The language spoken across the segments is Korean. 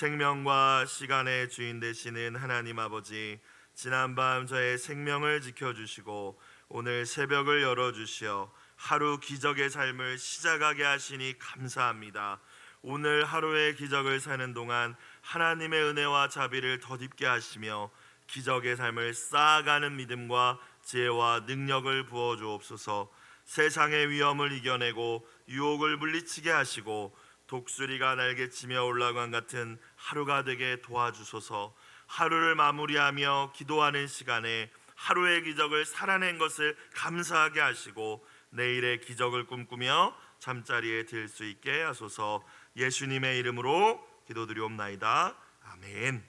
생명과 시간의 주인 되시는 하나님 아버지, 지난밤 저의 생명을 지켜주시고 오늘 새벽을 열어주시어 하루 기적의 삶을 시작하게 하시니 감사합니다. 오늘 하루의 기적을 사는 동안 하나님의 은혜와 자비를 덧입게 하시며 기적의 삶을 쌓아가는 믿음과 지혜와 능력을 부어주옵소서. 세상의 위험을 이겨내고 유혹을 물리치게 하시고 독수리가 날개치며 올라간 같은 하루가 되게 도와주소서. 하루를 마무리하며 기도하는 시간에 하루의 기적을 살아낸 것을 감사하게 하시고 내일의 기적을 꿈꾸며 잠자리에 들 수 있게 하소서. 예수님의 이름으로 기도드리옵나이다. 아멘.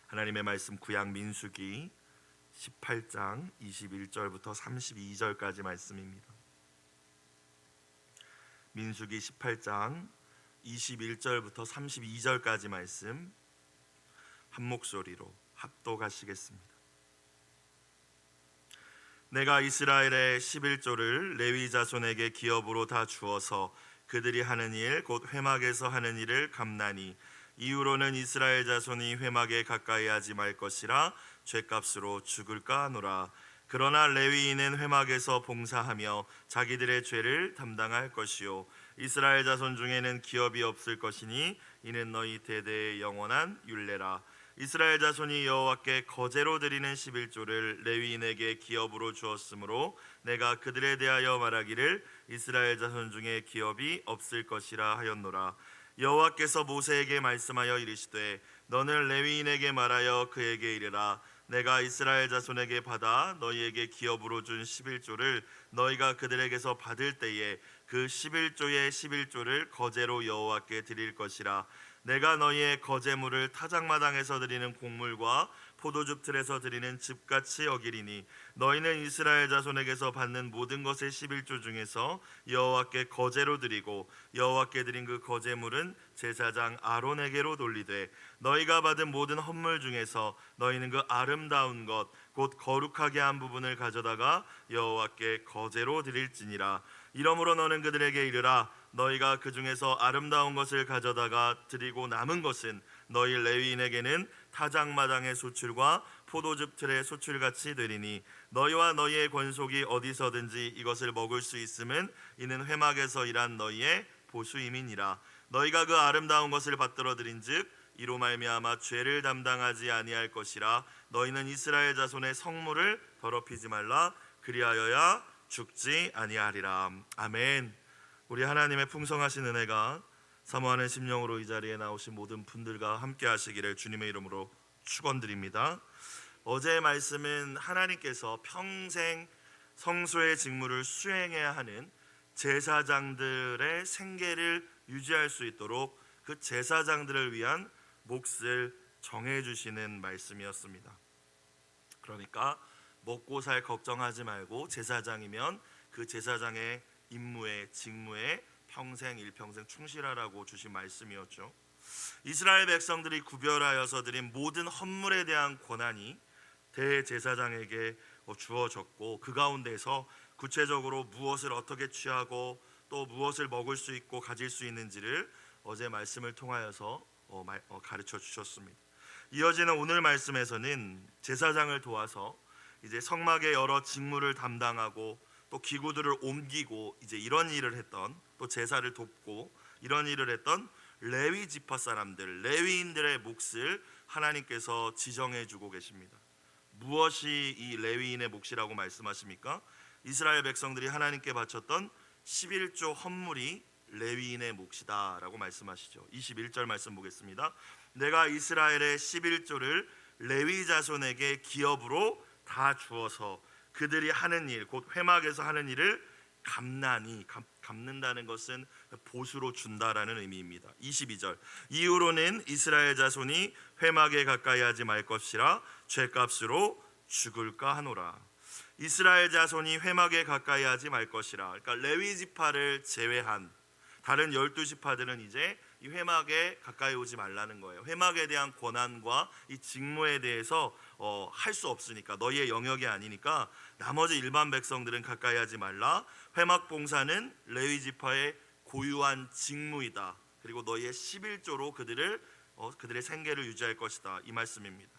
하나님의 말씀 구약 민수기 18장 21절부터 32절까지 말씀입니다. 민수기 18장 21절부터 32절까지 말씀 한 목소리로 합독하시겠습니다. 내가 이스라엘의 11조를 레위 자손에게 기업으로 다 주어서 그들이 하는 일 곧 회막에서 하는 일을 감나니 이후로는 이스라엘 자손이 회막에 가까이 하지 말 것이라 죗값으로 죽을까 하노라. 그러나 레위인은 회막에서 봉사하며 자기들의 죄를 담당할 것이요 이스라엘 자손 중에는 기업이 없을 것이니 이는 너희 대대의 영원한 율례라. 이스라엘 자손이 여호와께 거제로 드리는 11조를 레위인에게 기업으로 주었으므로 내가 그들에 대하여 말하기를 이스라엘 자손 중에 기업이 없을 것이라 하였노라. 여호와께서 모세에게 말씀하여 이르시되 너는 레위인에게 말하여 그에게 이르라. 내가 이스라엘 자손에게 받아 너희에게 기업으로 준 11조를 너희가 그들에게서 받을 때에 그 11조의 11조를 거제로 여호와께 드릴 것이라. 내가 너희의 거제물을 타작마당에서 드리는 곡물과 포도즙 틀에서 드리는 즙같이 여기리니 너희는 이스라엘 자손에게서 받는 모든 것의 11조 중에서 여호와께 거제로 드리고 여호와께 드린 그 거제물은 제사장 아론에게로 돌리되 너희가 받은 모든 헌물 중에서 너희는 그 아름다운 것 곧 거룩하게 한 부분을 가져다가 여호와께 거제로 드릴지니라. 이러므로 너는 그들에게 이르라. 너희가 그 중에서 아름다운 것을 가져다가 드리고 남은 것은 너희 레위인에게는 타작마당의 소출과 포도즙 틀의 소출같이 되리니 너희와 너희의 권속이 어디서든지 이것을 먹을 수 있음은 이는 회막에서 일한 너희의 보수임이니라. 너희가 그 아름다운 것을 받들어 드린즉 이로 말미암아 죄를 담당하지 아니할 것이라. 너희는 이스라엘 자손의 성물을 더럽히지 말라. 그리하여야 죽지 아니하리라. 아멘. 우리 하나님의 풍성하신 은혜가 사모하는 심령으로 이 자리에 나오신 모든 분들과 함께 하시기를 주님의 이름으로 축원드립니다. 어제의 말씀은 하나님께서 평생 성소의 직무를 수행해야 하는 제사장들의 생계를 유지할 수 있도록 그 제사장들을 위한 몫을 정해주시는 말씀이었습니다. 그러니까 먹고 살 걱정하지 말고 제사장이면 그 제사장의 임무에 직무에 평생 일평생 충실하라고 주신 말씀이었죠. 이스라엘 백성들이 구별하여서 드린 모든 헌물에 대한 권한이 대제사장에게 주어졌고 그 가운데서 구체적으로 무엇을 어떻게 취하고 또 무엇을 먹을 수 있고 가질 수 있는지를 어제 말씀을 통하여서 가르쳐 주셨습니다. 이어지는 오늘 말씀에서는 제사장을 도와서 이제 성막의 여러 직무를 담당하고 또 기구들을 옮기고 이제 이런 일을 했던 또 제사를 돕고 이런 일을 했던 레위 지파 사람들 레위인들의 몫을 하나님께서 지정해 주고 계십니다. 무엇이 이 레위인의 몫이라고 말씀하십니까? 이스라엘 백성들이 하나님께 바쳤던 11조 헌물이 레위인의 몫이다 라고 말씀하시죠. 21절 말씀 보겠습니다. 내가 이스라엘의 11조를 레위 자손에게 기업으로 다 주어서 그들이 하는 일 곧 회막에서 하는 일을 감나니 갚는다는 것은 보수로 준다라는 의미입니다. 22절 이후로는 이스라엘 자손이 회막에 가까이 하지 말 것이라 죗값으로 죽을까 하노라. 이스라엘 자손이 회막에 가까이 하지 말 것이라. 그러니까 레위 지파를 제외한 다른 12지파들은 이제 이 회막에 가까이 오지 말라는 거예요. 회막에 대한 권한과 이 직무에 대해서 할 수 없으니까 너희의 영역이 아니니까 나머지 일반 백성들은 가까이 하지 말라. 회막 봉사는 레위 지파의 고유한 직무이다. 그리고 너희의 11조로 그들을 그들의 생계를 유지할 것이다, 이 말씀입니다.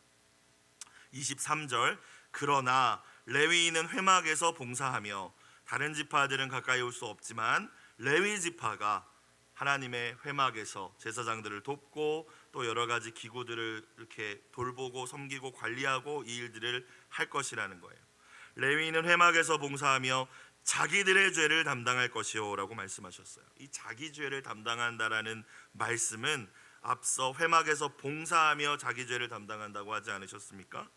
23절, 그러나 레위인은 회막에서 봉사하며 다른 지파들은 가까이 올 수 없지만 레위 지파가 하나님의 회막에서 제사장들을 돕고 또 여러 가지 기구들을 이렇게 돌보고 섬기고 관리하고 이 일들을 할 것이라는 거예요. 레위인은 회막에서 봉사하며 자기들의 죄를 담당할 것이요 라고 말씀하셨어요. 이 자기 죄를 담당한다라는 말씀은 앞서 회막에서 봉사하며 자기 죄를 담당한다고 하지 않으셨습니까?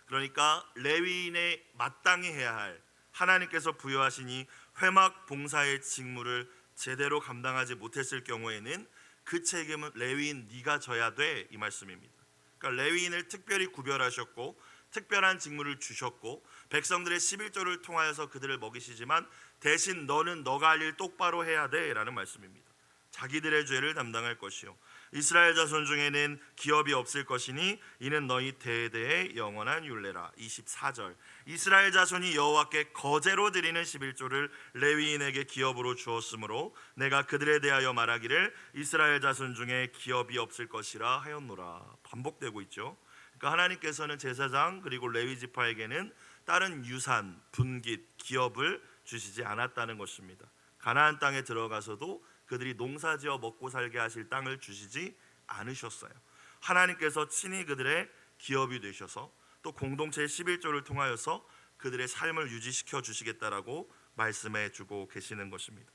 그러니까 레위인의 마땅히 해야 할 하나님께서 부여하신 이 회막 봉사의 직무를 제대로 감당하지 못했을 경우에는 그 책임은 레위인 네가 져야 돼, 이 말씀입니다. 그러니까 레위인을 특별히 구별하셨고 특별한 직무를 주셨고 백성들의 11조를 통하여서 그들을 먹이시지만 대신 너는 너가 할 일 똑바로 해야 돼 라는 말씀입니다. 자기들의 죄를 담당할 것이요 이스라엘 자손 중에는 기업이 없을 것이니 이는 너희 대대의 영원한 율례라. 24절, 이스라엘 자손이 여호와께 거제로 드리는 11조를 레위인에게 기업으로 주었으므로 내가 그들에 대하여 말하기를 이스라엘 자손 중에 기업이 없을 것이라 하였노라. 반복되고 있죠. 그러니까 하나님께서는 제사장 그리고 레위 지파에게는 다른 유산, 분깃, 기업을 주시지 않았다는 것입니다. 가나안 땅에 들어가서도 그들이 농사지어 먹고 살게 하실 땅을 주시지 않으셨어요. 하나님께서 친히 그들의 기업이 되셔서 또 공동체의 11조를 통하여서 그들의 삶을 유지시켜 주시겠다라고 말씀해 주고 계시는 것입니다.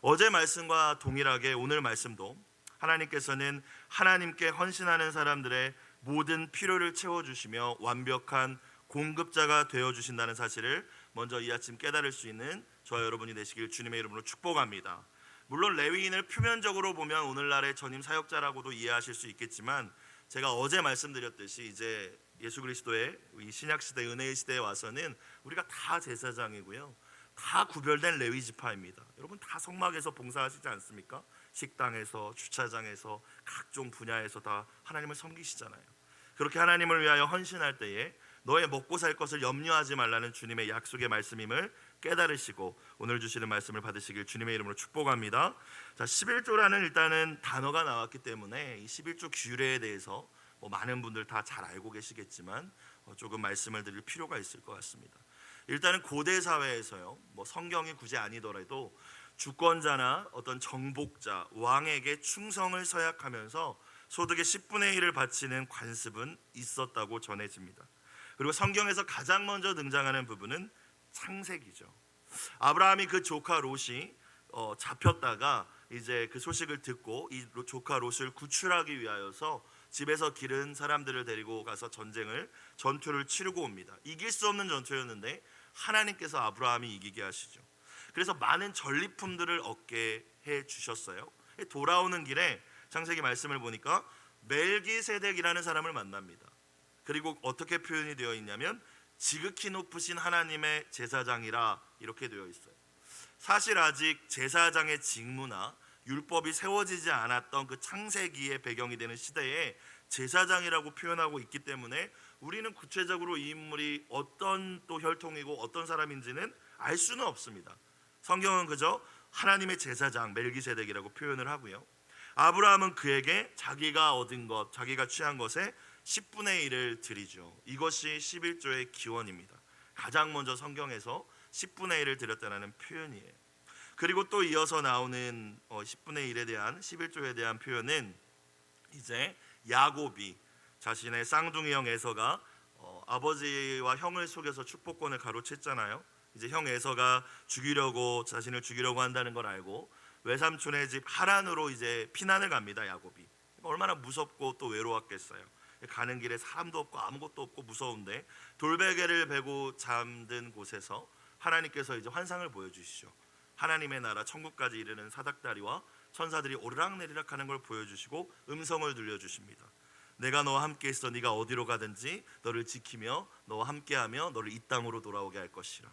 어제 말씀과 동일하게 오늘 말씀도 하나님께서는 하나님께 헌신하는 사람들의 모든 필요를 채워주시며 완벽한 공급자가 되어주신다는 사실을 먼저 이 아침 깨달을 수 있는 저와 여러분이 되시길 주님의 이름으로 축복합니다. 물론 레위인을 표면적으로 보면 오늘날의 전임 사역자라고도 이해하실 수 있겠지만 제가 어제 말씀드렸듯이 이제 예수 그리스도의 이 신약 시대 은혜의 시대에 와서는 우리가 다 제사장이고요, 다 구별된 레위 지파입니다. 여러분 다 성막에서 봉사하시지 않습니까? 식당에서, 주차장에서, 각종 분야에서 다 하나님을 섬기시잖아요. 그렇게 하나님을 위하여 헌신할 때에 너의 먹고 살 것을 염려하지 말라는 주님의 약속의 말씀임을 깨달으시고 오늘 주시는 말씀을 받으시길 주님의 이름으로 축복합니다. 자, 11조라는 일단은 단어가 나왔기 때문에 이 11조 규례에 대해서 많은 분들 다 잘 알고 계시겠지만 조금 말씀을 드릴 필요가 있을 것 같습니다. 일단은 고대 사회에서요, 성경이 굳이 아니더라도 주권자나 어떤 정복자, 왕에게 충성을 서약하면서 소득의 10분의 1을 바치는 관습은 있었다고 전해집니다. 그리고 성경에서 가장 먼저 등장하는 부분은 창세기죠. 아브라함이 그 조카 롯이 잡혔다가 이제 그 소식을 듣고 이 조카 롯을 구출하기 위하여서 집에서 기른 사람들을 데리고 가서 전투를 치르고 옵니다. 이길 수 없는 전투였는데 하나님께서 아브라함이 이기게 하시죠. 그래서 많은 전리품들을 얻게 해 주셨어요. 돌아오는 길에 창세기 말씀을 보니까 멜기세덱이라는 사람을 만납니다. 그리고 어떻게 표현이 되어 있냐면 지극히 높으신 하나님의 제사장이라 이렇게 되어 있어요. 사실 아직 제사장의 직무나 율법이 세워지지 않았던 그 창세기의 배경이 되는 시대에 제사장이라고 표현하고 있기 때문에 우리는 구체적으로 이 인물이 어떤 또 혈통이고 어떤 사람인지는 알 수는 없습니다. 성경은 그저 하나님의 제사장 멜기세덱이라고 표현을 하고요, 아브라함은 그에게 자기가 얻은 것, 자기가 취한 것의 10분의 1을 드리죠. 이것이 11조의 기원입니다. 가장 먼저 성경에서 10분의 1을 드렸다는 표현이에요. 그리고 또 이어서 나오는 10분의 1에 대한 11조에 대한 표현은 이제 야곱이 자신의 쌍둥이 형 에서가 아버지와 형을 속여서 축복권을 가로챘잖아요. 이제 형 에서가 자신을 죽이려고 한다는 걸 알고 외삼촌의 집 하란으로 이제 피난을 갑니다. 야곱이 얼마나 무섭고 또 외로웠겠어요. 가는 길에 사람도 없고 아무것도 없고 무서운데 돌베개를 베고 잠든 곳에서 하나님께서 이제 환상을 보여주시죠. 하나님의 나라 천국까지 이르는 사닥다리와 천사들이 오르락내리락 하는 걸 보여주시고 음성을 들려주십니다. 내가 너와 함께 있어 네가 어디로 가든지 너를 지키며 너와 함께하며 너를 이 땅으로 돌아오게 할 것이라.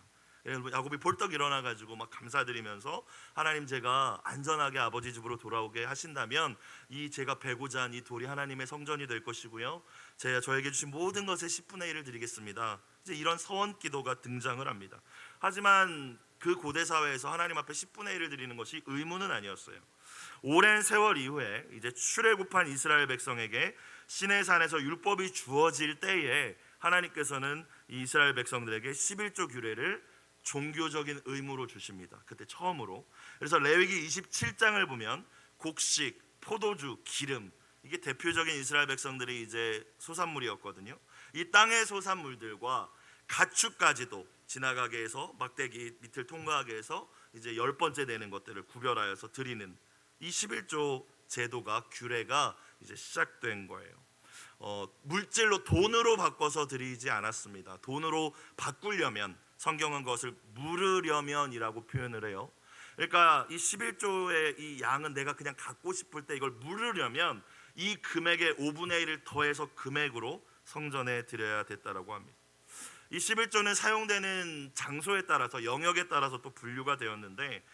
야곱이 벌떡 일어나가지고 막 감사드리면서 하나님, 제가 안전하게 아버지 집으로 돌아오게 하신다면 이 제가 베고자 한 이 돌이 하나님의 성전이 될 것이고요, 저에게 주신 모든 것의 10분의 1을 드리겠습니다. 이제 이런 서원 기도가 등장을 합니다. 하지만 그 고대 사회에서 하나님 앞에 10분의 1을 드리는 것이 의무는 아니었어요. 오랜 세월 이후에 이제 출애굽한 이스라엘 백성에게 시내산에서 율법이 주어질 때에 하나님께서는 이 이스라엘 백성들에게 11조 규례를 종교적인 의무로 주십니다. 그때 처음으로. 그래서 레위기 27장을 보면 곡식, 포도주, 기름, 이게 대표적인 이스라엘 백성들의 이제 소산물이었거든요. 이 땅의 소산물들과 가축까지도 지나가게 해서 막대기 밑을 통과하게 해서 이제 10번째 되는 것들을 구별하여서 드리는 이 11조 제도가, 규례가 이제 시작된 거예요. 물질로, 돈으로 바꿔서 드리지 않았습니다. 돈으로 바꾸려면, 성경은 그것을 물으려면이라고 표현을 해요. 그러니까 이 11조의 이 양은 내가 그냥 갖고 싶을 때 이걸 물으려면 이 금액의 5분의 1을 더해서 금액으로 성전에 드려야 됐다라고 합니다. 이 11조는 사용되는 장소에 따라서, 영역에 따라서 또 분류가 되었는데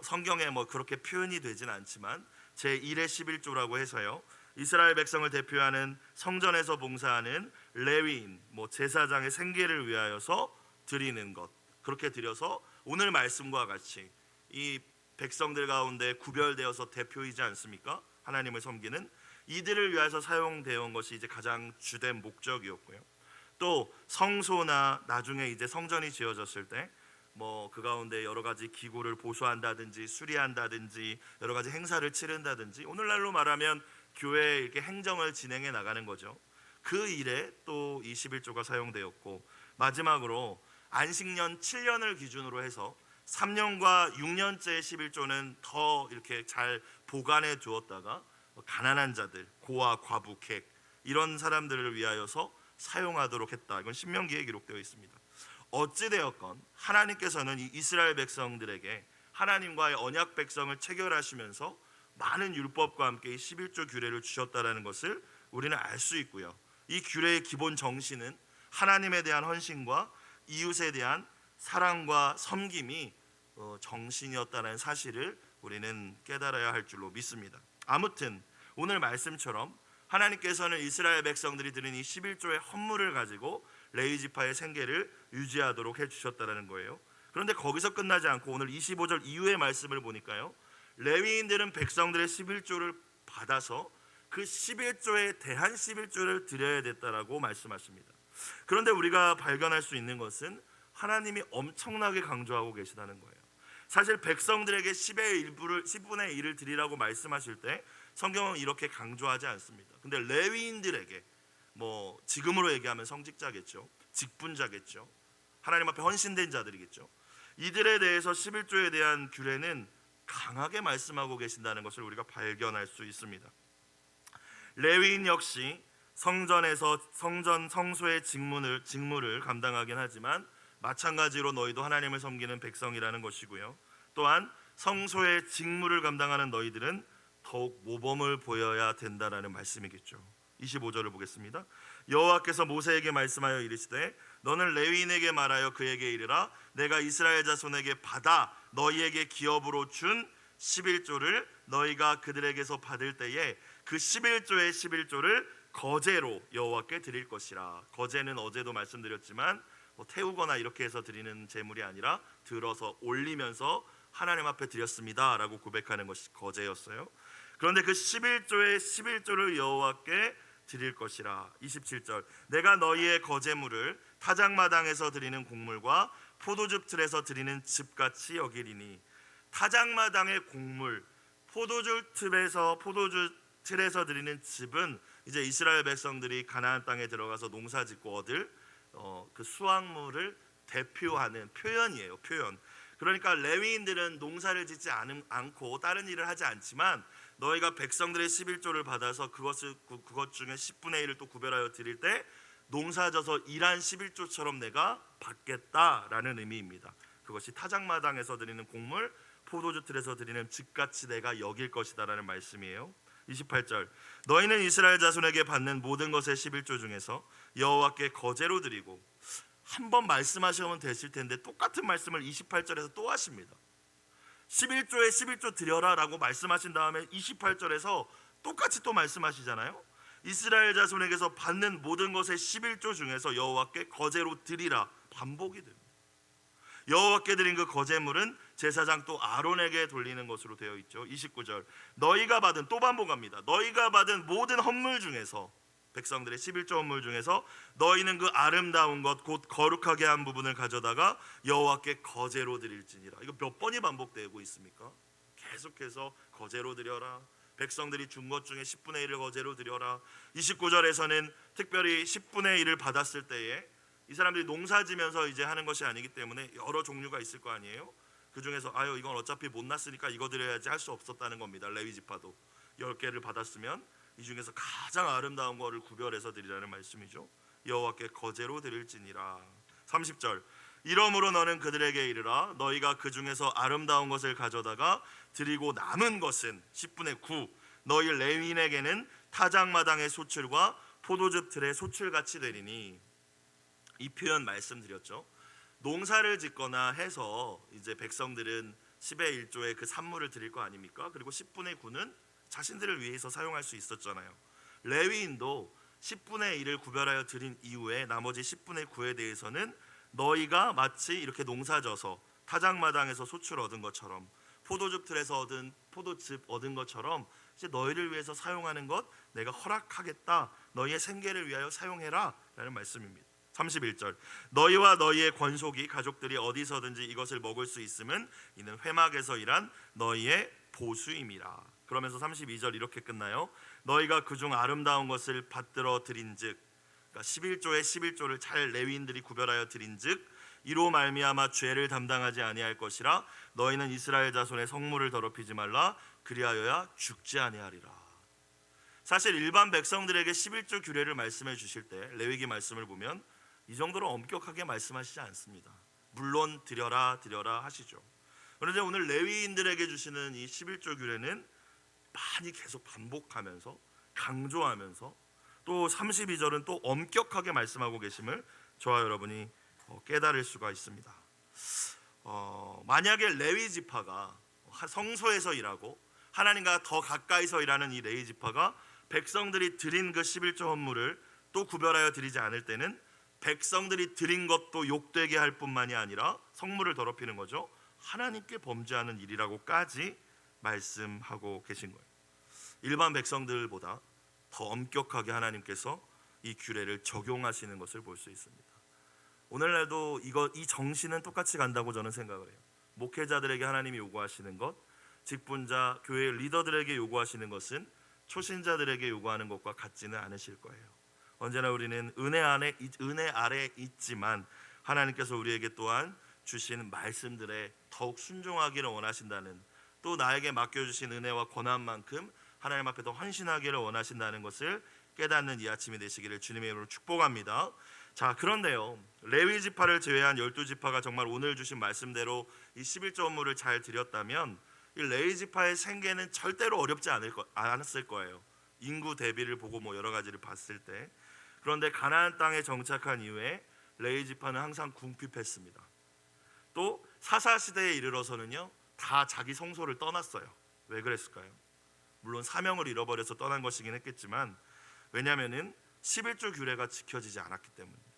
성경에 뭐 그렇게 표현이 되진 않지만 제1의 11조라고 해서요, 이스라엘 백성을 대표하는 성전에서 봉사하는 레위인, 제사장의 생계를 위하여서 드리는 것, 그렇게 드려서 오늘 말씀과 같이 이 백성들 가운데 구별되어서 대표이지 않습니까? 하나님을 섬기는 이들을 위해서 사용되어 온 것이 이제 가장 주된 목적이었고요. 또 성소나 나중에 이제 성전이 지어졌을 때 그 가운데 여러 가지 기구를 보수한다든지 수리한다든지 여러 가지 행사를 치른다든지, 오늘날로 말하면 교회에 이렇게 행정을 진행해 나가는 거죠. 그 일에 또 이 11조가 사용되었고, 마지막으로 안식년 7년을 기준으로 해서 3년과 6년째 11조는 더 이렇게 잘 보관해 두었다가 가난한 자들, 고아, 과부, 객, 이런 사람들을 위하여서 사용하도록 했다. 이건 신명기에 기록되어 있습니다. 어찌되었건 하나님께서는 이 이스라엘 백성들에게 하나님과의 언약 백성을 체결하시면서 많은 율법과 함께 이 11조 규례를 주셨다라는 것을 우리는 알 수 있고요. 이 규례의 기본 정신은 하나님에 대한 헌신과 이웃에 대한 사랑과 섬김이 정신이었다는 사실을 우리는 깨달아야 할 줄로 믿습니다. 아무튼 오늘 말씀처럼 하나님께서는 이스라엘 백성들이 드린 이 11조의 헌물을 가지고 레위 지파의 생계를 유지하도록 해주셨다는 거예요. 그런데 거기서 끝나지 않고 오늘 25절 이후의 말씀을 보니까요, 레위인들은 백성들의 11조를 받아서 그 11조에 대한 11조를 드려야 됐다라고 말씀하십니다. 그런데 우리가 발견할 수 있는 것은 하나님이 엄청나게 강조하고 계시다는 거예요. 사실 백성들에게 10분의 1을 드리라고 말씀하실 때 성경은 이렇게 강조하지 않습니다. 근데 레위인들에게, 지금으로 얘기하면 성직자겠죠, 직분자겠죠, 하나님 앞에 헌신된 자들이겠죠, 이들에 대해서 11조에 대한 규례는 강하게 말씀하고 계신다는 것을 우리가 발견할 수 있습니다. 레위인 역시 성전에서 성소의 직무를 감당하긴 하지만 마찬가지로 너희도 하나님을 섬기는 백성이라는 것이고요. 또한 성소의 직무를 감당하는 너희들은 더욱 모범을 보여야 된다라는 말씀이겠죠. 25절을 보겠습니다. 여호와께서 모세에게 말씀하여 이르시되 너는 레위인에게 말하여 그에게 이르라 내가 이스라엘 자손에게 받아 너희에게 기업으로 준 11조를 너희가 그들에게서 받을 때에 그 11조의 11조를 거제로 여호와께 드릴 것이라. 거제는 어제도 말씀드렸지만 태우거나 이렇게 해서 드리는 제물이 아니라 들어서 올리면서 하나님 앞에 드렸습니다 라고 고백하는 것이 거제였어요. 그런데 그 11조의 11조를 여호와께 드릴 것이라. 27절 내가 너희의 거제물을 타작마당에서 드리는 곡물과 포도즙 틀에서 드리는 즙같이 여기리니. 타작마당의 곡물, 포도즙 틀에서 드리는 즙은 이제 이스라엘 백성들이 가나안 땅에 들어가서 농사짓고 얻을 그 수확물을 대표하는 표현이에요. 표현. 그러니까 레위인들은 농사를 짓지 않고 다른 일을 하지 않지만 너희가 백성들의 11조를 받아서 그것 중에 10분의 1을 또 구별하여 드릴 때 농사져서 일한 11조처럼 내가 받겠다라는 의미입니다. 그것이 타작마당에서 드리는 곡물, 포도주 틀에서 드리는 즙같이 내가 여길 것이다라는 말씀이에요. 28절 너희는 이스라엘 자손에게 받는 모든 것의 11조 중에서 여호와께 거제로 드리고. 한 번 말씀하시면 되실 텐데 똑같은 말씀을 28절에서 또 하십니다. 11조에 11조 드려라 라고 말씀하신 다음에 28절에서 똑같이 또 말씀하시잖아요. 이스라엘 자손에게서 받는 모든 것의 11조 중에서 여호와께 거제로 드리라. 반복이 됩니다. 여호와께 드린 그 거제물은 제사장 또 아론에게 돌리는 것으로 되어 있죠. 29절 너희가 받은, 또 반복합니다. 너희가 받은 모든 헌물 중에서, 백성들의 11조 헌물 중에서 너희는 그 아름다운 것 곧 거룩하게 한 부분을 가져다가 여호와께 거제로 드릴지니라. 이거 몇 번이 반복되고 있습니까? 계속해서 거제로 드려라. 백성들이 준 것 중에 10분의 1을 거제로 드려라. 29절에서는 특별히 10분의 1을 받았을 때에 이 사람들이 농사지면서 이제 하는 것이 아니기 때문에 여러 종류가 있을 거 아니에요. 그 중에서 아유 이건 어차피 못 났으니까 이거 드려야지 할 수 없었다는 겁니다. 레위 지파도 10개를 받았으면 이 중에서 가장 아름다운 거를 구별해서 드리라는 말씀이죠. 여호와께 거제로 드릴지니라. 30절 이러므로 너는 그들에게 이르라. 너희가 그 중에서 아름다운 것을 가져다가 드리고 남은 것은 10분의 9 너희 레위인에게는 타작마당의 소출과 포도즙 틀의 소출같이 되리니. 이 표현 말씀드렸죠. 농사를 짓거나 해서 이제 백성들은 10의 1조의 그 산물을 드릴 거 아닙니까? 그리고 10분의 9는 자신들을 위해서 사용할 수 있었잖아요. 레위인도 10분의 1을 구별하여 드린 이후에 나머지 10분의 9에 대해서는 너희가 마치 이렇게 농사져서 타작마당에서 소출 얻은 것처럼 포도즙 틀에서 얻은 포도즙 얻은 것처럼 이제 너희를 위해서 사용하는 것 내가 허락하겠다. 너희의 생계를 위하여 사용해라 라는 말씀입니다. 31절 너희와 너희의 권속이 가족들이 어디서든지 이것을 먹을 수 있음은 이는 회막에서 일한 너희의 보수임이라. 그러면서 32절 이렇게 끝나요. 너희가 그중 아름다운 것을 받들어 드린즉, 그러니까 11조의 11조를 잘 레위인들이 구별하여 드린즉 이로 말미암아 죄를 담당하지 아니할 것이라. 너희는 이스라엘 자손의 성물을 더럽히지 말라. 그리하여야 죽지 아니하리라. 사실 일반 백성들에게 11조 규례를 말씀해 주실 때 레위기 말씀을 보면 이 정도로 엄격하게 말씀하시지 않습니다. 물론 드려라 드려라 하시죠. 그런데 오늘 레위인들에게 주시는 이 11조 규례는 많이 계속 반복하면서 강조하면서 또 32절은 또 엄격하게 말씀하고 계심을 저와 여러분이 깨달을 수가 있습니다. 만약에 레위 지파가 성소에서 일하고 하나님과 더 가까이서 일하는 이 레위 지파가 백성들이 드린 그 11조 헌물을 또 구별하여 드리지 않을 때는 백성들이 드린 것도 욕되게 할 뿐만이 아니라 성물을 더럽히는 거죠. 하나님께 범죄하는 일이라고까지 말씀하고 계신 거예요. 일반 백성들보다 더 엄격하게 하나님께서 이 규례를 적용하시는 것을 볼 수 있습니다. 오늘날도 이 정신은 똑같이 간다고 저는 생각을 해요. 목회자들에게 하나님이 요구하시는 것, 직분자, 교회 리더들에게 요구하시는 것은 초신자들에게 요구하는 것과 같지는 않으실 거예요. 언제나 우리는 은혜 아래 있지만 하나님께서 우리에게 또한 주신 말씀들에 더욱 순종하기를 원하신다는, 또 나에게 맡겨주신 은혜와 권한만큼 하나님 앞에 더 헌신하기를 원하신다는 것을 깨닫는 이 아침이 되시기를 주님의 이름으로 축복합니다. 자, 그런데요, 레위 지파를 제외한 12지파가 정말 오늘 주신 말씀대로 이 11조 헌물을 잘 드렸다면 이 레위 지파의 생계는 절대로 어렵지 않았을 거예요. 인구 대비를 보고 뭐 여러 가지를 봤을 때. 그런데 가나안 땅에 정착한 이후에 레위 지파는 항상 궁핍했습니다. 또 사사 시대에 이르러서는요 다 자기 성소를 떠났어요. 왜 그랬을까요? 물론 사명을 잃어버려서 떠난 것이긴 했겠지만, 왜냐하면은 11조 규례가 지켜지지 않았기 때문입니다.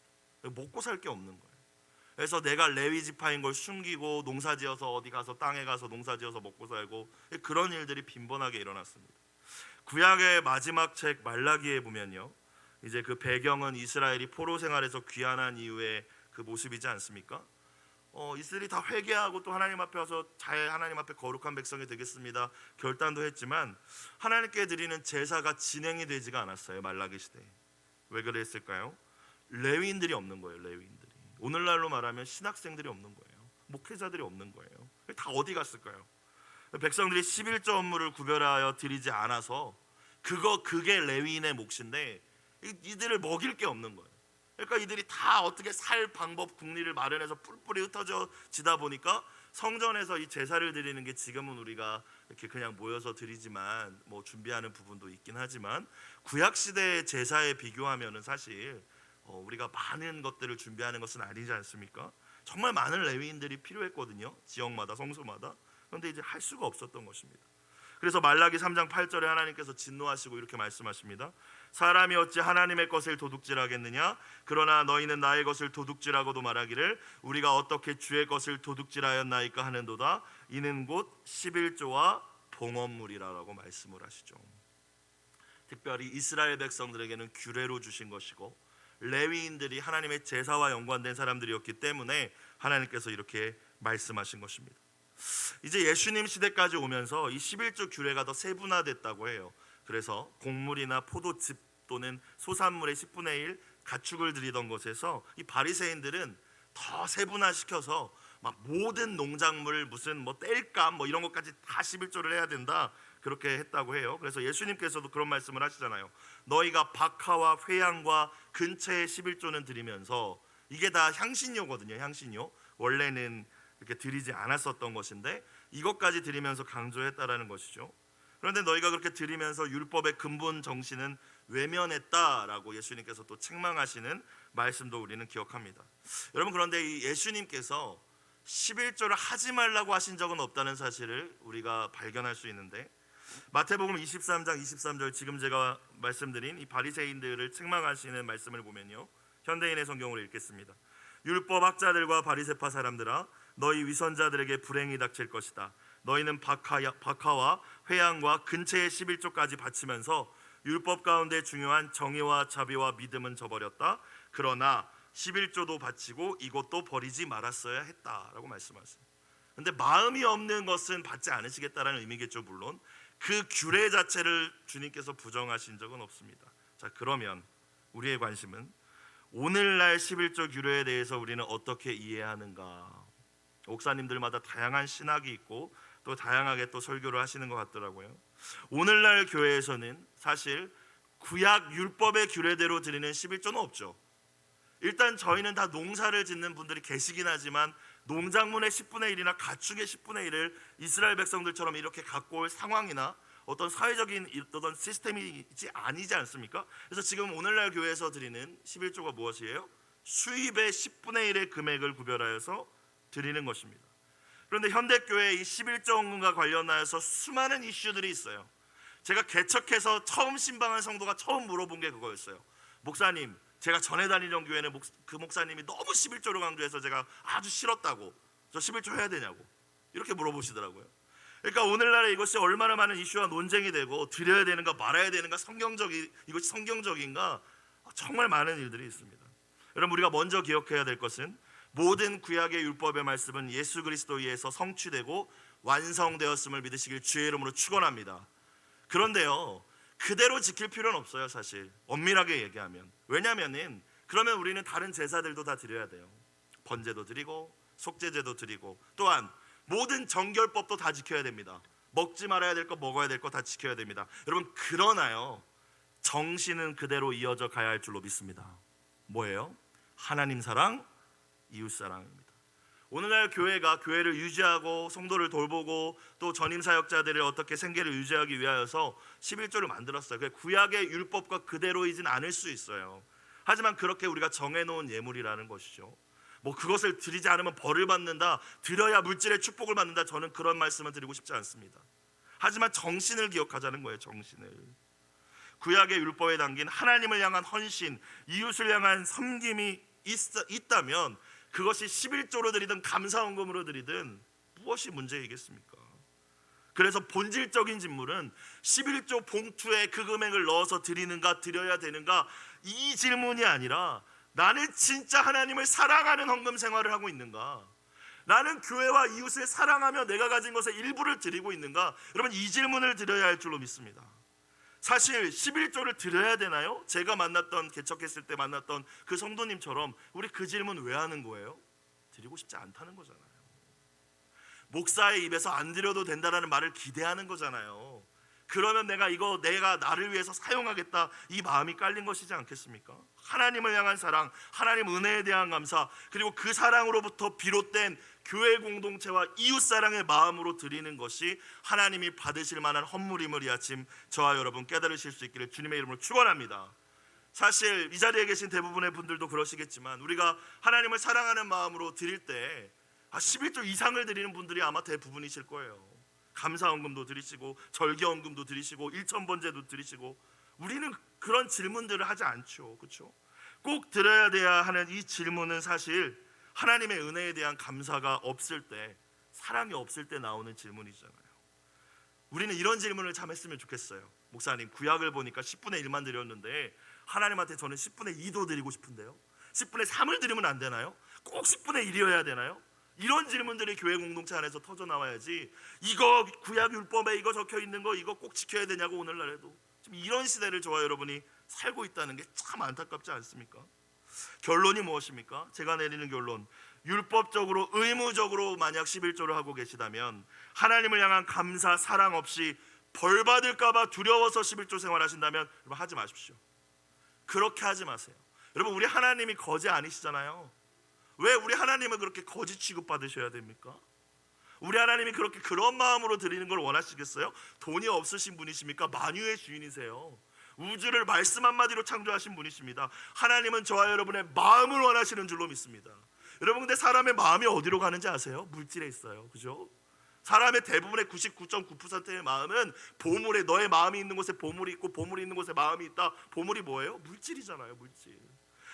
먹고 살 게 없는 거예요. 그래서 내가 레위 지파인 걸 숨기고 농사지어서 어디 가서 땅에 가서 농사지어서 먹고 살고, 그런 일들이 빈번하게 일어났습니다. 구약의 마지막 책 말라기에 보면요, 이제 그 배경은 이스라엘이 포로 생활에서 귀환한 이후의 그 모습이지 않습니까? 이스라엘이 다 회개하고 또 하나님 앞에 와서 잘 하나님 앞에 거룩한 백성이 되겠습니다 결단도 했지만 하나님께 드리는 제사가 진행이 되지가 않았어요. 말라기 시대에. 왜 그랬을까요? 레위인들이 없는 거예요. 레위인들이. 오늘날로 말하면 신학생들이 없는 거예요. 목회자들이 없는 거예요. 다 어디 갔을까요? 백성들이 11조 헌물을 구별하여 드리지 않아서 그게 레위인의 몫인데 이들을 먹일 게 없는 거예요. 그러니까 이들이 다 어떻게 살 방법 궁리를 마련해서 뿔뿔이 흩어지다 보니까 성전에서 이 제사를 드리는 게 지금은 우리가 이렇게 그냥 모여서 드리지만 뭐 준비하는 부분도 있긴 하지만 구약 시대의 제사에 비교하면은 사실 우리가 많은 것들을 준비하는 것은 아니지 않습니까? 정말 많은 레위인들이 필요했거든요. 지역마다 성소마다. 그런데 이제 할 수가 없었던 것입니다. 그래서 말라기 3장 8절에 하나님께서 진노하시고 이렇게 말씀하십니다. 사람이 어찌 하나님의 것을 도둑질하겠느냐? 그러나 너희는 나의 것을 도둑질하고도 말하기를 우리가 어떻게 주의 것을 도둑질하였나이까 하는도다. 이는 곧 11조와 봉헌물이라고 말씀을 하시죠. 특별히 이스라엘 백성들에게는 규례로 주신 것이고 레위인들이 하나님의 제사와 연관된 사람들이었기 때문에 하나님께서 이렇게 말씀하신 것입니다. 이제 예수님 시대까지 오면서 이 11조 규례가 더 세분화됐다고 해요. 그래서 곡물이나 포도즙 또는 소산물의 10분의 1 가축을 드리던 것에서 이 바리새인들은 더 세분화시켜서 막 모든 농작물 무슨 뭐 땔감 뭐 이런 것까지 다 11조를 해야 된다 그렇게 했다고 해요. 그래서 예수님께서도 그런 말씀을 하시잖아요. 너희가 박하와 회양과 근처에 11조는 드리면서 이게 다 향신료거든요. 향신료 원래는 이렇게 드리지 않았었던 것인데 이것까지 드리면서 강조했다라는 것이죠. 그런데 너희가 그렇게 드리면서 율법의 근본 정신은 외면했다라고 예수님께서 또 책망하시는 말씀도 우리는 기억합니다. 여러분, 그런데 이 예수님께서 11조를 하지 말라고 하신 적은 없다는 사실을 우리가 발견할 수 있는데 마태복음 23장 23절 지금 제가 말씀드린 이 바리새인들을 책망하시는 말씀을 보면요, 현대인의 성경으로 읽겠습니다. 율법학자들과 바리새파 사람들아, 너희 위선자들에게 불행이 닥칠 것이다. 너희는 박하와 회양과 근처의 11조까지 바치면서 율법 가운데 중요한 정의와 자비와 믿음은 저버렸다. 그러나 11조도 바치고 이것도 버리지 말았어야 했다라고 말씀하세요. 그런데 마음이 없는 것은 받지 않으시겠다라는 의미겠죠. 물론 그 규례 자체를 주님께서 부정하신 적은 없습니다. 자, 그러면 우리의 관심은 오늘날 11조 규례에 대해서 우리는 어떻게 이해하는가? 목사님들마다 다양한 신학이 있고 또 다양하게 또 설교를 하시는 것 같더라고요. 오늘날 교회에서는 사실 구약 율법의 규례대로 드리는 11조는 없죠. 일단 저희는 다 농사를 짓는 분들이 계시긴 하지만 농작물의 10분의 1이나 가축의 10분의 1을 이스라엘 백성들처럼 이렇게 갖고 올 상황이나 어떤 사회적인 어떤 시스템이 아니지 않습니까? 그래서 지금 오늘날 교회에서 드리는 11조가 무엇이에요? 수입의 10분의 1의 금액을 구별하여서 드리는 것입니다. 그런데 현대교회 이 11조 헌금과 관련하여서 수많은 이슈들이 있어요. 제가 개척해서 처음 신방한 성도가 처음 물어본 게 그거였어요. 목사님, 제가 전에 다니던 교회는 그 목사님이 너무 11조를 강조해서 제가 아주 싫었다고, 저 11조 해야 되냐고 이렇게 물어보시더라고요. 그러니까 오늘날에 이것이 얼마나 많은 이슈와 논쟁이 되고 드려야 되는가 말아야 되는가 이것이 성경적인가 정말 많은 일들이 있습니다. 여러분, 우리가 먼저 기억해야 될 것은 모든 구약의 율법의 말씀은 예수 그리스도에 의해서 성취되고 완성되었음을 믿으시길 주의 이름으로 축원합니다. 그런데요, 그대로 지킬 필요는 없어요. 사실 엄밀하게 얘기하면. 왜냐하면 그러면 우리는 다른 제사들도 다 드려야 돼요. 번제도 드리고 속죄제도 드리고 또한 모든 정결법도 다 지켜야 됩니다. 먹지 말아야 될 거 먹어야 될 거 다 지켜야 됩니다. 여러분, 그러나요 정신은 그대로 이어져 가야 할 줄로 믿습니다. 뭐예요? 하나님 사랑, 이웃 사랑입니다. 오늘날 교회가 교회를 유지하고 성도를 돌보고 또 전임 사역자들을 어떻게 생계를 유지하기 위하여서 11조를 만들었어요. 구약의 율법과 그대로이진 않을 수 있어요. 하지만 그렇게 우리가 정해놓은 예물이라는 것이죠. 뭐 그것을 드리지 않으면 벌을 받는다, 드려야 물질의 축복을 받는다, 저는 그런 말씀을 드리고 싶지 않습니다. 하지만 정신을 기억하자는 거예요. 정신을. 구약의 율법에 담긴 하나님을 향한 헌신, 이웃을 향한 섬김이 있다면 그것이 11조로 드리든 감사헌금으로 드리든 무엇이 문제이겠습니까? 그래서 본질적인 질문은 11조 봉투에 그 금액을 넣어서 드리는가 드려야 되는가 이 질문이 아니라 나는 진짜 하나님을 사랑하는 헌금 생활을 하고 있는가? 나는 교회와 이웃을 사랑하며 내가 가진 것의 일부를 드리고 있는가? 여러분, 이 질문을 드려야 할 줄로 믿습니다. 사실 11조를 드려야 되나요? 제가 개척했을 때 만났던 그 성도님처럼 우리 그 질문 왜 하는 거예요? 드리고 싶지 않다는 거잖아요. 목사의 입에서 안 드려도 된다라는 말을 기대하는 거잖아요. 그러면 내가 나를 위해서 사용하겠다 이 마음이 깔린 것이지 않겠습니까? 하나님을 향한 사랑, 하나님 은혜에 대한 감사, 그리고 그 사랑으로부터 비롯된 교회 공동체와 이웃 사랑의 마음으로 드리는 것이 하나님이 받으실 만한 헌물임을 이 아침 저와 여러분 깨달으실 수 있기를 주님의 이름으로 축원합니다. 사실 이 자리에 계신 대부분의 분들도 그러시겠지만 우리가 하나님을 사랑하는 마음으로 드릴 때 11조 이상을 드리는 분들이 아마 대부분이실 거예요. 감사헌금도 드리시고 절기헌금도 드리시고 일천번제도 드리시고 우리는 그런 질문들을 하지 않죠. 그렇죠? 꼭 들어야 돼야 하는 이 질문은 사실 하나님의 은혜에 대한 감사가 없을 때, 사랑이 없을 때 나오는 질문이잖아요. 우리는 이런 질문을 참 했으면 좋겠어요. 목사님, 구약을 보니까 10분의 1만 드렸는데 하나님한테 저는 10분의 2도 드리고 싶은데요, 10분의 3을 드리면 안 되나요? 꼭 10분의 1이어야 되나요? 이런 질문들이 교회 공동체 안에서 터져 나와야지, 이거 구약 율법에 이거 적혀 있는 거 이거 꼭 지켜야 되냐고 오늘날에도 지금 이런 시대를 저와 여러분이 살고 있다는 게 참 안타깝지 않습니까? 결론이 무엇입니까? 제가 내리는 결론, 율법적으로 의무적으로 만약 11조를 하고 계시다면 하나님을 향한 감사 사랑 없이 벌 받을까 봐 두려워서 11조 생활하신다면 여러분 하지 마십시오. 그렇게 하지 마세요. 여러분, 우리 하나님이 거지 아니시잖아요. 왜 우리 하나님을 그렇게 거지 취급받으셔야 됩니까? 우리 하나님이 그렇게 그런 마음으로 드리는 걸 원하시겠어요? 돈이 없으신 분이십니까? 만유의 주인이세요. 우주를 말씀 한마디로 창조하신 분이십니다. 하나님은 저와 여러분의 마음을 원하시는 줄로 믿습니다. 여러분, 근데 사람의 마음이 어디로 가는지 아세요? 물질에 있어요. 그죠? 사람의 대부분의 99.9%의 마음은 보물에, 너의 마음이 있는 곳에 보물이 있고 보물이 있는 곳에 마음이 있다. 보물이 뭐예요? 물질이잖아요. 물질.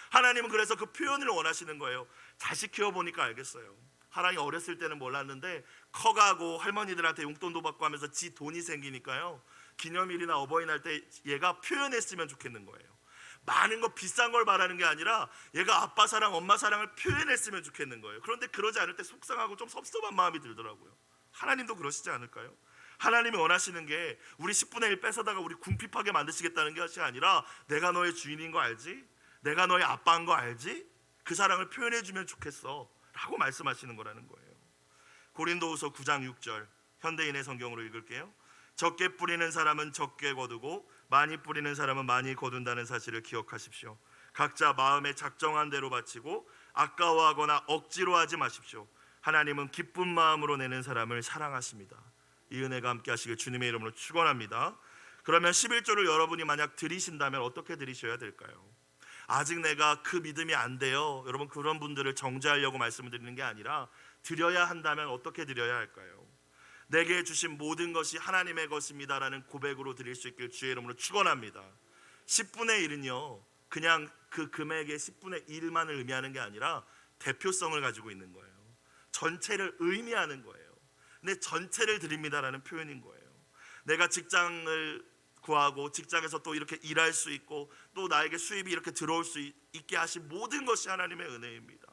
하나님은 그래서 그 표현을 원하시는 거예요. 자식 키워보니까 알겠어요. 하나님 어렸을 때는 몰랐는데 커가고 할머니들한테 용돈도 받고 하면서 지 돈이 생기니까요, 기념일이나 어버이날 때 얘가 표현했으면 좋겠는 거예요. 많은 거 비싼 걸 바라는 게 아니라 얘가 아빠 사랑 엄마 사랑을 표현했으면 좋겠는 거예요. 그런데 그러지 않을 때 속상하고 좀 섭섭한 마음이 들더라고요. 하나님도 그러시지 않을까요? 하나님이 원하시는 게 우리 10분의 1 뺏어다가 우리 궁핍하게 만드시겠다는 것이 아니라, 내가 너의 주인인 거 알지? 내가 너의 아빠인 거 알지? 그 사랑을 표현해주면 좋겠어 라고 말씀하시는 거라는 거예요. 고린도후서 9장 6절 현대인의 성경으로 읽을게요. 적게 뿌리는 사람은 적게 거두고 많이 뿌리는 사람은 많이 거둔다는 사실을 기억하십시오. 각자 마음에 작정한 대로 바치고 아까워하거나 억지로 하지 마십시오. 하나님은 기쁜 마음으로 내는 사람을 사랑하십니다. 이 은혜가 함께 하시길 주님의 이름으로 축원합니다. 그러면 11조를 여러분이 만약 드리신다면 어떻게 드리셔야 될까요? 아직 내가 그 믿음이 안 돼요, 여러분, 그런 분들을 정죄하려고 말씀을 드리는 게 아니라, 드려야 한다면 어떻게 드려야 할까요? 내게 주신 모든 것이 하나님의 것입니다라는 고백으로 드릴 수 있길 주의 이름으로 축원합니다. 10분의 1은요 그냥 그 금액의 10분의 1만을 의미하는 게 아니라 대표성을 가지고 있는 거예요. 전체를 의미하는 거예요. 근데 전체를 드립니다라는 표현인 거예요. 내가 직장을 구하고 직장에서 또 이렇게 일할 수 있고 또 나에게 수입이 이렇게 들어올 수 있게 하신 모든 것이 하나님의 은혜입니다.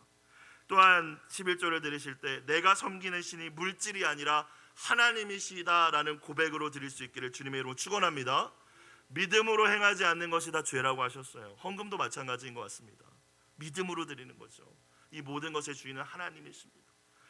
또한 11조를 드리실 때 내가 섬기는 신이 물질이 아니라 하나님이시다라는 고백으로 드릴 수 있기를 주님의 이름으로 축원합니다. 믿음으로 행하지 않는 것이 다 죄라고 하셨어요. 헌금도 마찬가지인 것 같습니다. 믿음으로 드리는 거죠. 이 모든 것의 주인은 하나님이십니다.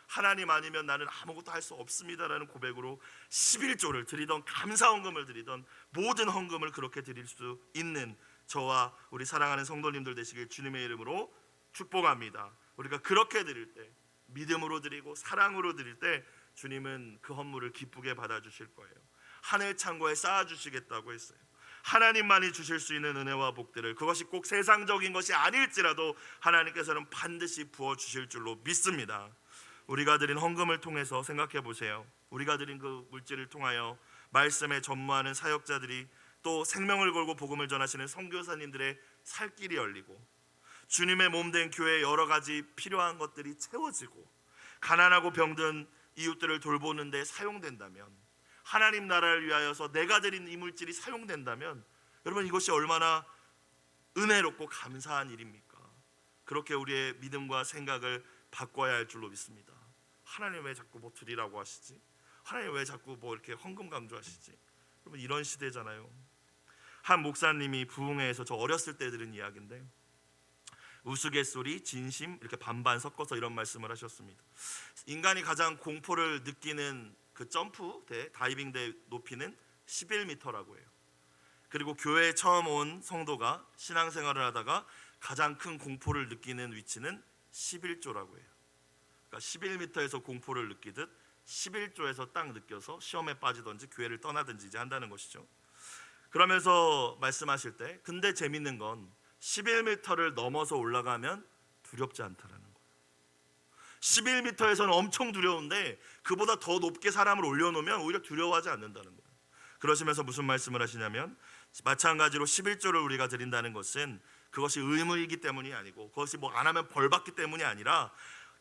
하나님 아니면 나는 아무것도 할 수 없습니다라는 고백으로 11조를 드리던, 감사 헌금을 드리던 모든 헌금을 그렇게 드릴 수 있는 저와 우리 사랑하는 성도님들 되시길 주님의 이름으로 축복합니다. 우리가 그렇게 드릴 때, 믿음으로 드리고 사랑으로 드릴 때 주님은 그 헌물을 기쁘게 받아주실 거예요. 하늘 창고에 쌓아주시겠다고 했어요. 하나님만이 주실 수 있는 은혜와 복들을, 그것이 꼭 세상적인 것이 아닐지라도 하나님께서는 반드시 부어주실 줄로 믿습니다. 우리가 드린 헌금을 통해서 생각해 보세요. 우리가 드린 그 물질을 통하여 말씀에 전무하는 사역자들이, 또 생명을 걸고 복음을 전하시는 선교사님들의 살 길이 열리고, 주님의 몸된 교회에 여러 가지 필요한 것들이 채워지고, 가난하고 병든 이웃들을 돌보는 데 사용된다면, 하나님 나라를 위하여서 내가 드린 이 물질이 사용된다면 여러분, 이것이 얼마나 은혜롭고 감사한 일입니까? 그렇게 우리의 믿음과 생각을 바꿔야 할 줄로 믿습니다. 하나님 왜 자꾸 뭐 드리라고 하시지? 하나님 왜 자꾸 뭐 이렇게 헌금 강조하시지? 여러분, 이런 시대잖아요. 한 목사님이 부흥회에서, 저 어렸을 때 들은 이야기인데, 우스갯소리, 진심 이렇게 반반 섞어서 이런 말씀을 하셨습니다. 인간이 가장 공포를 느끼는 그 점프대, 다이빙대 높이는 11m라고 해요. 그리고 교회에 처음 온 성도가 신앙생활을 하다가 가장 큰 공포를 느끼는 위치는 11조라고 해요. 그러니까 11m에서 공포를 느끼듯 11조에서 딱 느껴서 시험에 빠지든지 교회를 떠나든지 이제 한다는 것이죠. 그러면서 말씀하실 때, 근데 재밌는 건 11m를 넘어서 올라가면 두렵지 않다라는 거예요. 11m에서는 엄청 두려운데 그보다 더 높게 사람을 올려놓으면 오히려 두려워하지 않는다는 거예요. 그러시면서 무슨 말씀을 하시냐면, 마찬가지로 11조를 우리가 드린다는 것은 그것이 의무이기 때문이 아니고, 그것이 뭐 안 하면 벌 받기 때문이 아니라,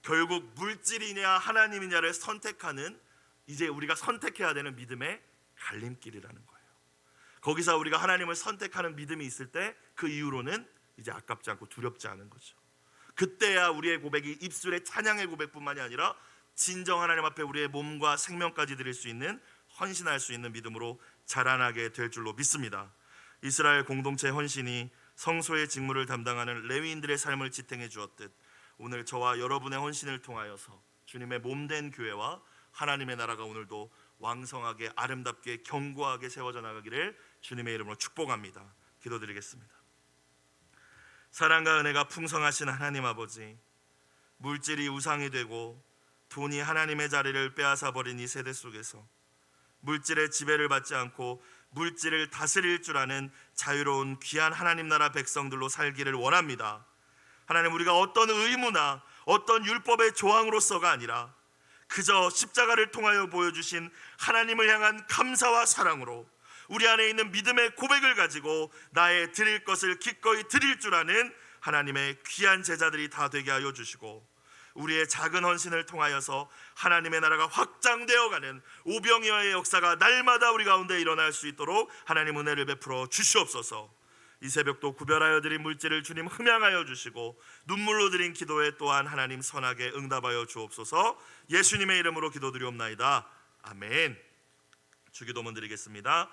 결국 물질이냐 하나님이냐를 선택하는, 이제 우리가 선택해야 되는 믿음의 갈림길이라는 거예요. 거기서 우리가 하나님을 선택하는 믿음이 있을 때 그 이후로는 이제 아깝지 않고 두렵지 않은 거죠. 그때야 우리의 고백이 입술의 찬양의 고백뿐만이 아니라 진정 하나님 앞에 우리의 몸과 생명까지 드릴 수 있는, 헌신할 수 있는 믿음으로 자라나게 될 줄로 믿습니다. 이스라엘 공동체 헌신이 성소의 직무를 담당하는 레위인들의 삶을 지탱해 주었듯, 오늘 저와 여러분의 헌신을 통하여서 주님의 몸된 교회와 하나님의 나라가 오늘도 왕성하게 아름답게 견고하게 세워져 나가기를 주님의 이름으로 축복합니다. 기도드리겠습니다. 사랑과 은혜가 풍성하신 하나님 아버지, 물질이 우상이 되고 돈이 하나님의 자리를 빼앗아 버린 이 세대 속에서 물질의 지배를 받지 않고 물질을 다스릴 줄 아는 자유로운 귀한 하나님 나라 백성들로 살기를 원합니다. 하나님, 우리가 어떤 의무나 어떤 율법의 조항으로서가 아니라 그저 십자가를 통하여 보여주신 하나님을 향한 감사와 사랑으로 우리 안에 있는 믿음의 고백을 가지고 나의 드릴 것을 기꺼이 드릴 줄 아는 하나님의 귀한 제자들이 다 되게 하여 주시고, 우리의 작은 헌신을 통하여서 하나님의 나라가 확장되어가는 오병이어의 역사가 날마다 우리 가운데 일어날 수 있도록 하나님 은혜를 베풀어 주시옵소서. 이 새벽도 구별하여 드린 물질을 주님 흠양하여 주시고, 눈물로 드린 기도에 또한 하나님 선하게 응답하여 주옵소서. 예수님의 이름으로 기도드리옵나이다. 아멘. 주기도문 드리겠습니다.